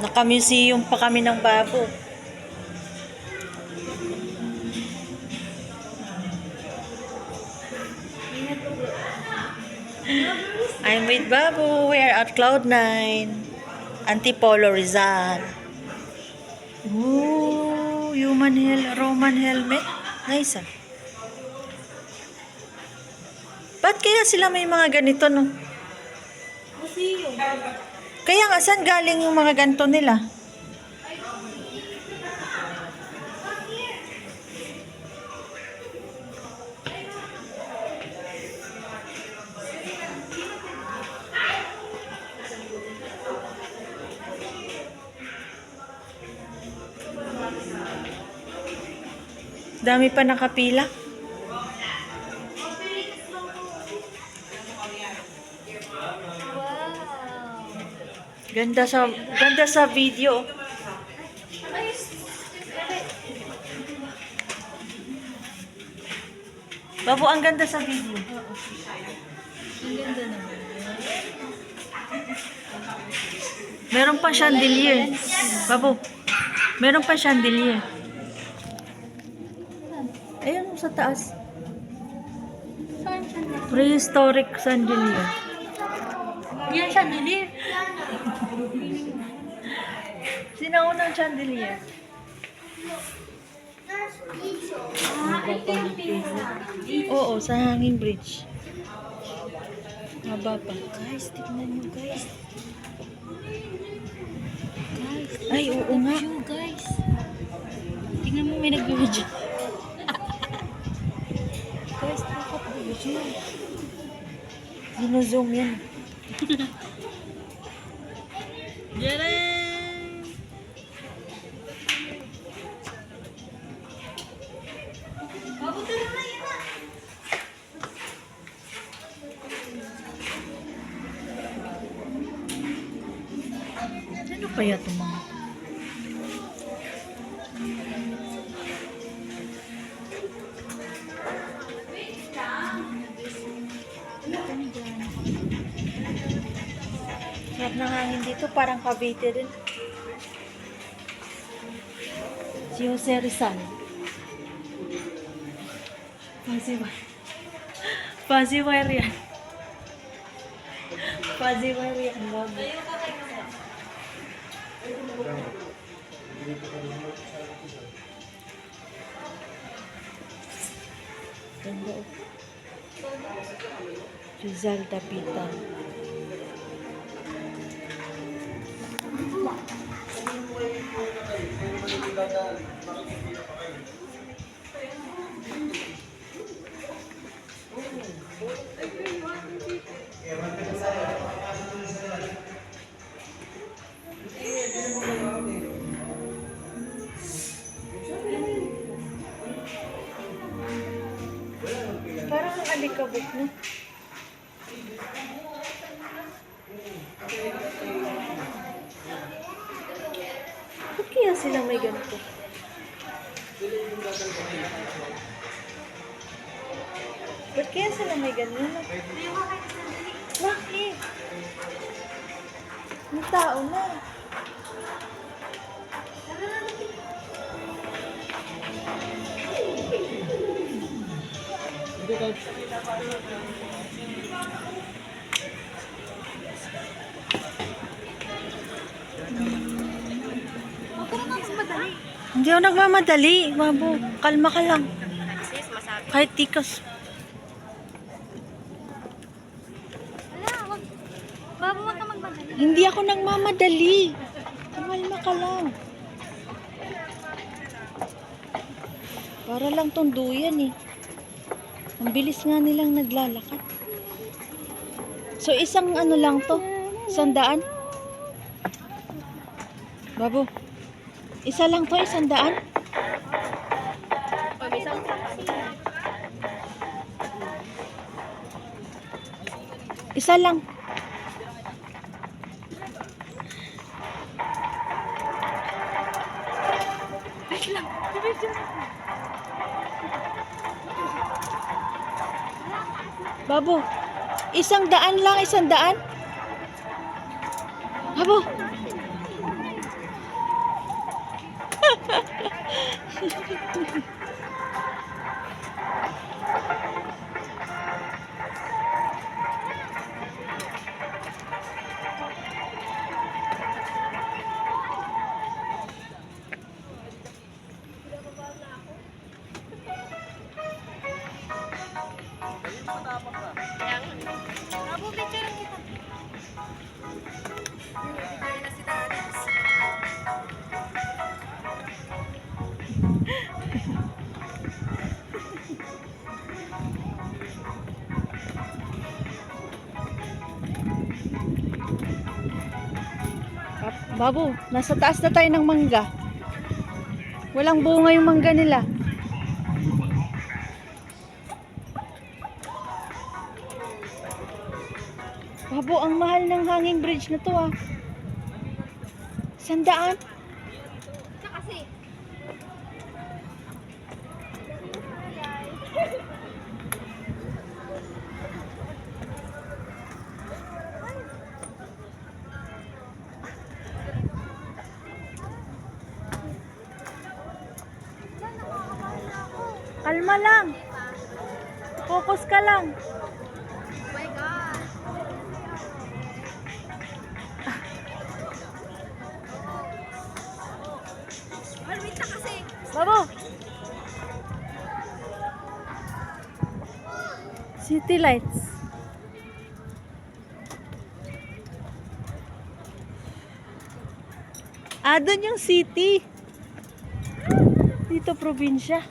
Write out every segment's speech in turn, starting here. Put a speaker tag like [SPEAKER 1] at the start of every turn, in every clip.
[SPEAKER 1] Naka-museum pa kami ng babo. I'm with Babu. We are at Cloud9. Antipolo Rizal. Ooh, Roman helmet. Nice ah. Ba't kaya sila may mga ganito, no?
[SPEAKER 2] Museum.
[SPEAKER 1] Kaya nga, saan galing yung mga ganito nila? Dami pa nakapila.
[SPEAKER 2] Wow.
[SPEAKER 1] Ganda sa video. Babu, ang ganda sa video.
[SPEAKER 2] Ang ganda naman.
[SPEAKER 1] Meron pa chandelier. Babu, meron pa chandelier. Ayun sa taas.
[SPEAKER 2] Saan siya na?
[SPEAKER 1] Prehistoric chandelier.
[SPEAKER 2] Yan siya, Lili.
[SPEAKER 1] Sinaunang chandelier.
[SPEAKER 2] Ito yung pinaka.
[SPEAKER 1] Oo, sa hanging bridge. Maba pa.
[SPEAKER 2] Guys, tignan nyo, guys. Guys,
[SPEAKER 1] Ay, oo nga.
[SPEAKER 2] view, guys. Tignan mo, may nag-video. Guys, nakapag-video.
[SPEAKER 1] Zino-zoom yan.
[SPEAKER 2] Jaran! Pabutin na yan na!
[SPEAKER 1] Ano kaya ito mga? Sarap ng hangin dito, parang Cavite din. Si Jose Rizal. Fuzzy wire yan. Fuzzy wire yan, bago. Ganda oh. Rizal Dapitan. Parang alikabok na. Ba't kaya sila may ganito? Ba't kaya sila may ganito? Bakit? May tao na.
[SPEAKER 2] Huwag ka naman madali.
[SPEAKER 1] Hindi ako nagmamadali, Babu. Kalma ka lang.
[SPEAKER 2] Sis, masabi.
[SPEAKER 1] Kahit tikas.
[SPEAKER 2] Wala, wag. Babo, huwag ka magmadali.
[SPEAKER 1] Hindi ako nagmamadali. Kalma ka lang. Para lang tong duyan eh. Ang bilis nga nilang naglalakad. So isang ano lang to? 100? Babu. Isa lang to, 100?
[SPEAKER 2] Pag-isang
[SPEAKER 1] Isa lang.
[SPEAKER 2] wait lang.
[SPEAKER 1] Babu. 100 lang, 100? Abo!
[SPEAKER 2] Babu, picture lang kita. Bibigyan na si Dadis.
[SPEAKER 1] Babu, nasa taas na tayo ng mangga. Walang bunga yung mangga nila. Babu, ang mahal ng hanging bridge na to ah. 100?
[SPEAKER 2] Siya kasi.
[SPEAKER 1] Kalma lang. Focus ka lang.
[SPEAKER 2] Oh my God. Wait na kasi.
[SPEAKER 1] Babu! City lights. Ah, doon yung city. Dito probinsya.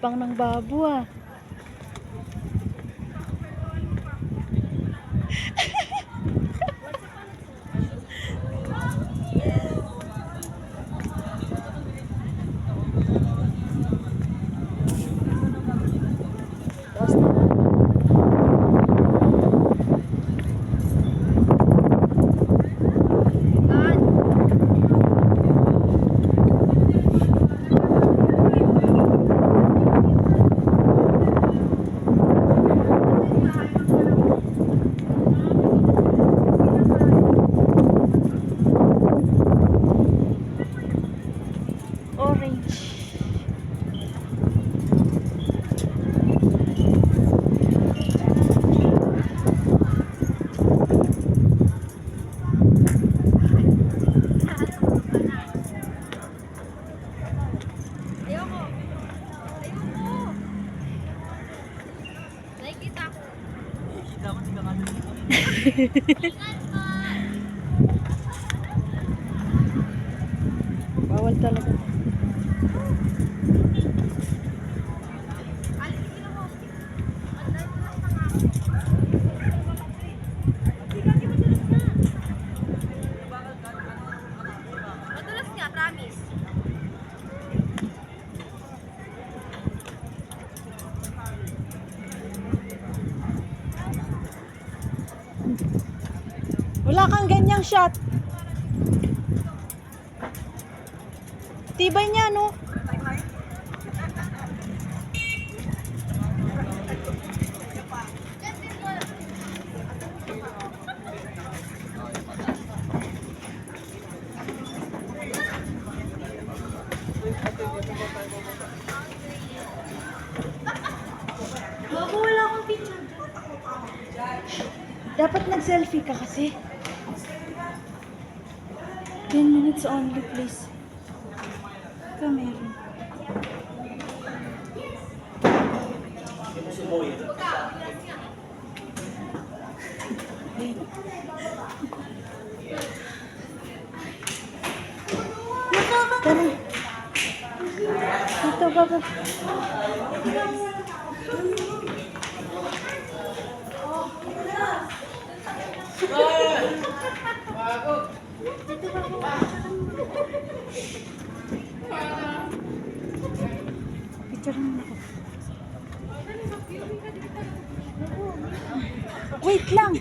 [SPEAKER 1] Tapang ng babo ah. Orange.
[SPEAKER 2] Ayoko. Ayoko. Nakikita ko.
[SPEAKER 1] Bawal talaga.
[SPEAKER 2] Madulas nga, promise.
[SPEAKER 1] Wala kang ganyang shot. Tibay niya, no? Bago wala akong picture. Dapat nag-selfie ka kasi. 10 minutes only, please. Camera. Tara. Ito, baba. Picture lang.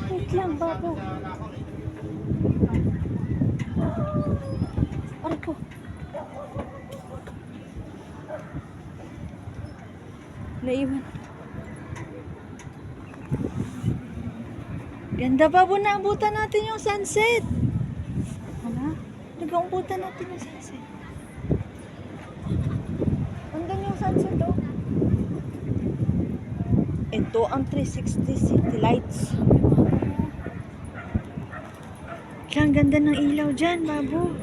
[SPEAKER 1] Wait lang, babo. Aray ko. Naiwan. Ganda, babo. Naabutan natin yung sunset. Ano? Nag-aumputan natin yung sunset. Andun yung sunset, oh. Ito ang 360 city lights. Kaya ang ganda ng ilaw dyan, babo.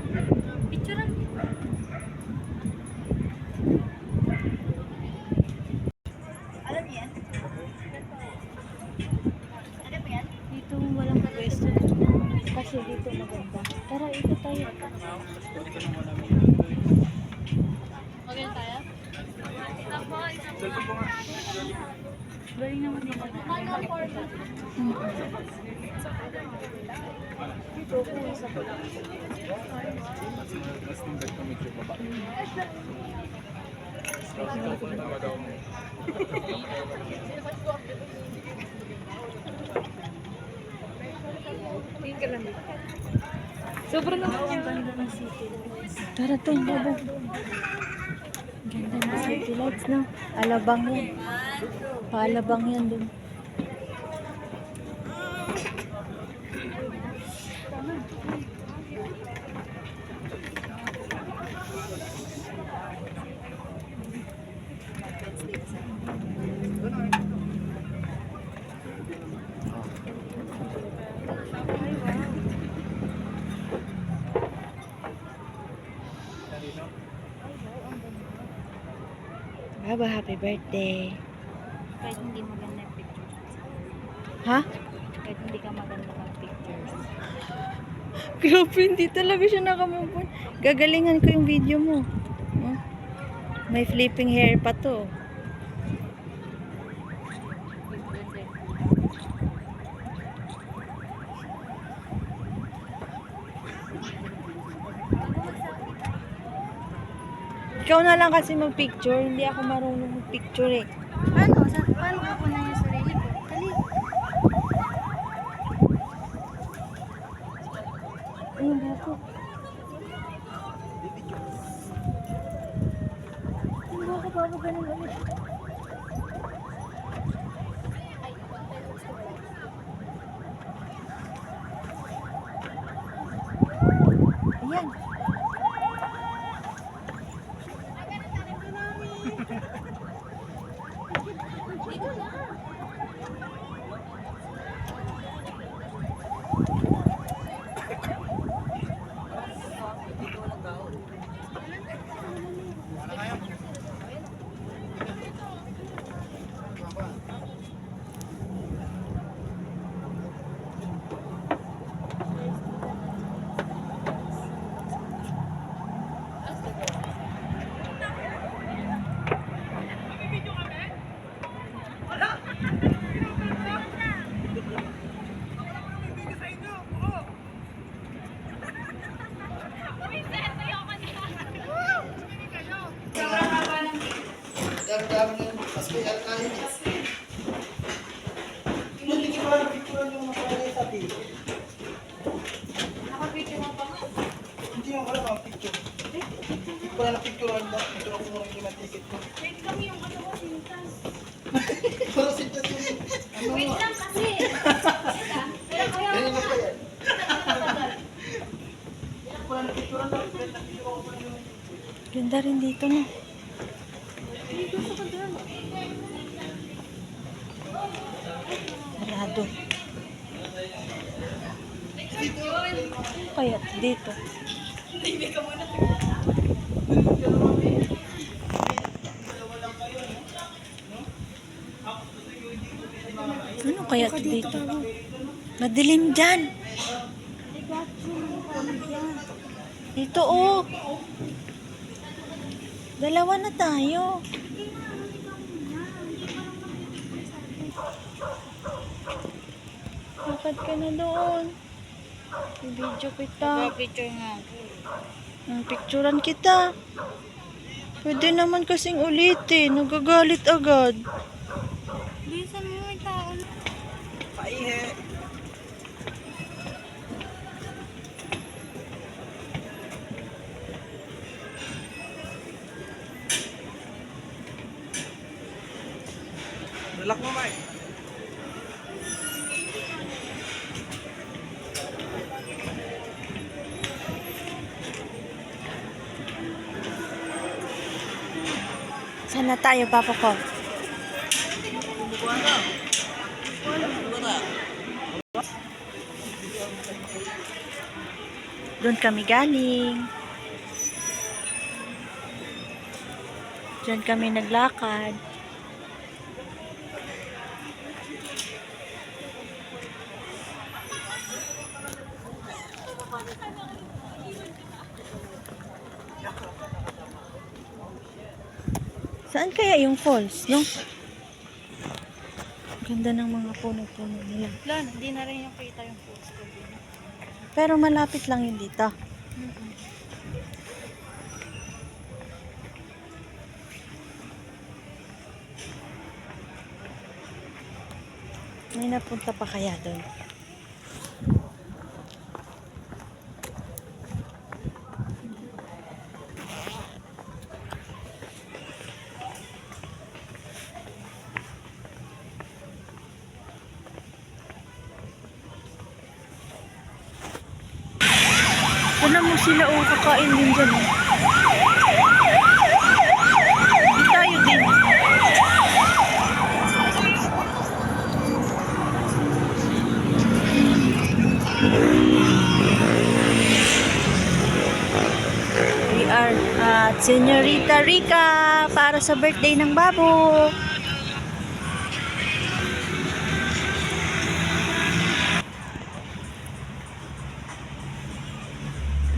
[SPEAKER 2] Picture lang. Alam niyo yan? Ano ba yan?
[SPEAKER 1] Dito walang pwesto. Kasi dito maganda. Tara, ito tayo.
[SPEAKER 2] Maganda tayo? Galing naman dito. Manual format.
[SPEAKER 1] Dito ko isa ko lang.
[SPEAKER 2] Sobrang naman
[SPEAKER 1] Ang ganda ng city lights. Tara to, babo. Ganda ng city lights, no? Alabang yan. Paalabang yan dun. Baba, happy birthday.
[SPEAKER 2] Kahit hindi maganda yung pictures.
[SPEAKER 1] Ha?
[SPEAKER 2] Kahit hindi ka maganda ng pictures.
[SPEAKER 1] Grabe, hindi talaga siya nakamove. Gagalingan ko yung video mo. Oh. May flipping hair pa to. Ikaw na lang kasi mag-picture. Hindi ako marunong mag-picture eh.
[SPEAKER 2] Paano? Paano ka po na yung sarili ko? Dali.
[SPEAKER 1] Ayun ba ako? Hindi ba ako bago ganun ulit? Ayan.
[SPEAKER 3] Hindi mo wala kang picture. Hindi ko na na-picture ang picture ako muna yung ticket ko.
[SPEAKER 2] Wait kami yung ano ko, sinitas.
[SPEAKER 3] Pero sintas yun.
[SPEAKER 2] Wait lang kasi. Pero kaya
[SPEAKER 3] Ganyan na pa yan. Wala na-picture ang picture ako muna yung
[SPEAKER 1] Ganda rin dito, no? Sarado. Kaya dito. Ano kaya dito? Madilim dyan. Dito, oh. Dalawa na tayo. Lakad ka na doon. I-video kita.
[SPEAKER 2] picture nga.
[SPEAKER 1] Picturean kita. Pwede naman kasing ulitin. Nagagalit agad.
[SPEAKER 2] Bilisan mo, may tao.
[SPEAKER 3] ihi. Relax mo, Mike.
[SPEAKER 1] Saan na tayo, Papa ko? Doon kami galing. Diyan kami naglakad. Saan kaya yung falls, no? Ganda ng mga puno-puno nila.
[SPEAKER 2] Wala na, hindi na rin yung kita yung post ko.
[SPEAKER 1] Pero malapit lang yun dito. May napunta pa kaya doon? Tignan mo sila, oh, kakain din dyan. Oh. Hindi tayo din. We are at Señorita Rica para sa birthday ng babo.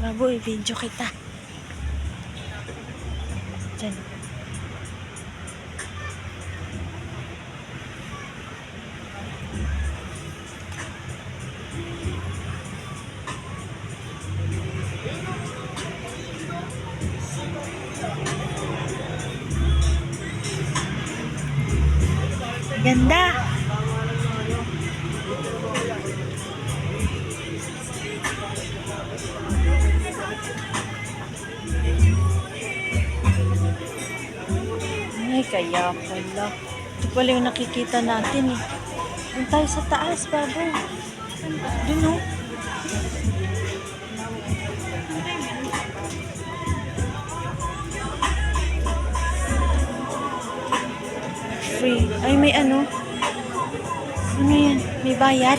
[SPEAKER 1] Babo, i-video kita. Diyan. Ganda. Ay, kaya pala. Ito pala yung nakikita natin eh. Doon tayo sa taas, babo. Doon oh. Free. Ay, may ano. Ano yan? May bayad?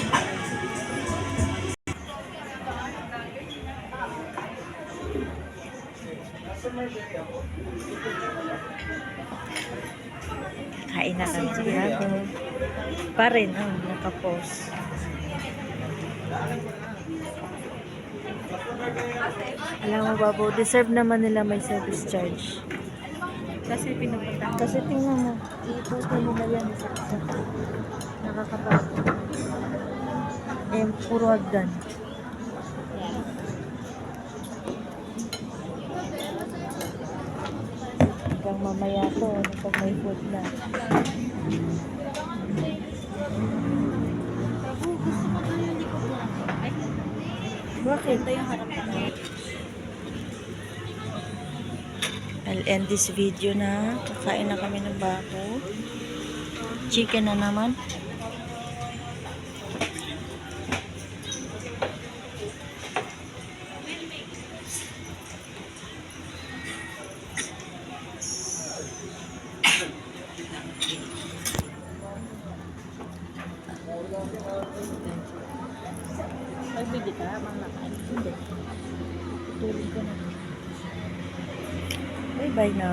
[SPEAKER 1] Kain na kami sa bago. Pa rin, oh, nakapost. Alam mo, babo, deserve naman nila may service charge.
[SPEAKER 2] Kasi pinupunta.
[SPEAKER 1] Kasi tingnan mo, iputin mo na yan sa isa. Nakakapagod. Eh, puro hagdan. Hanggang mamaya to, pag may food na. Bakit?
[SPEAKER 2] Ito yung harap na.
[SPEAKER 1] I'll end this video na. Kakain na kami ng bako. Chicken na naman.
[SPEAKER 2] Pag-video ka, mga kain. Hindi.
[SPEAKER 1] Tulog ka na. Bye-bye na.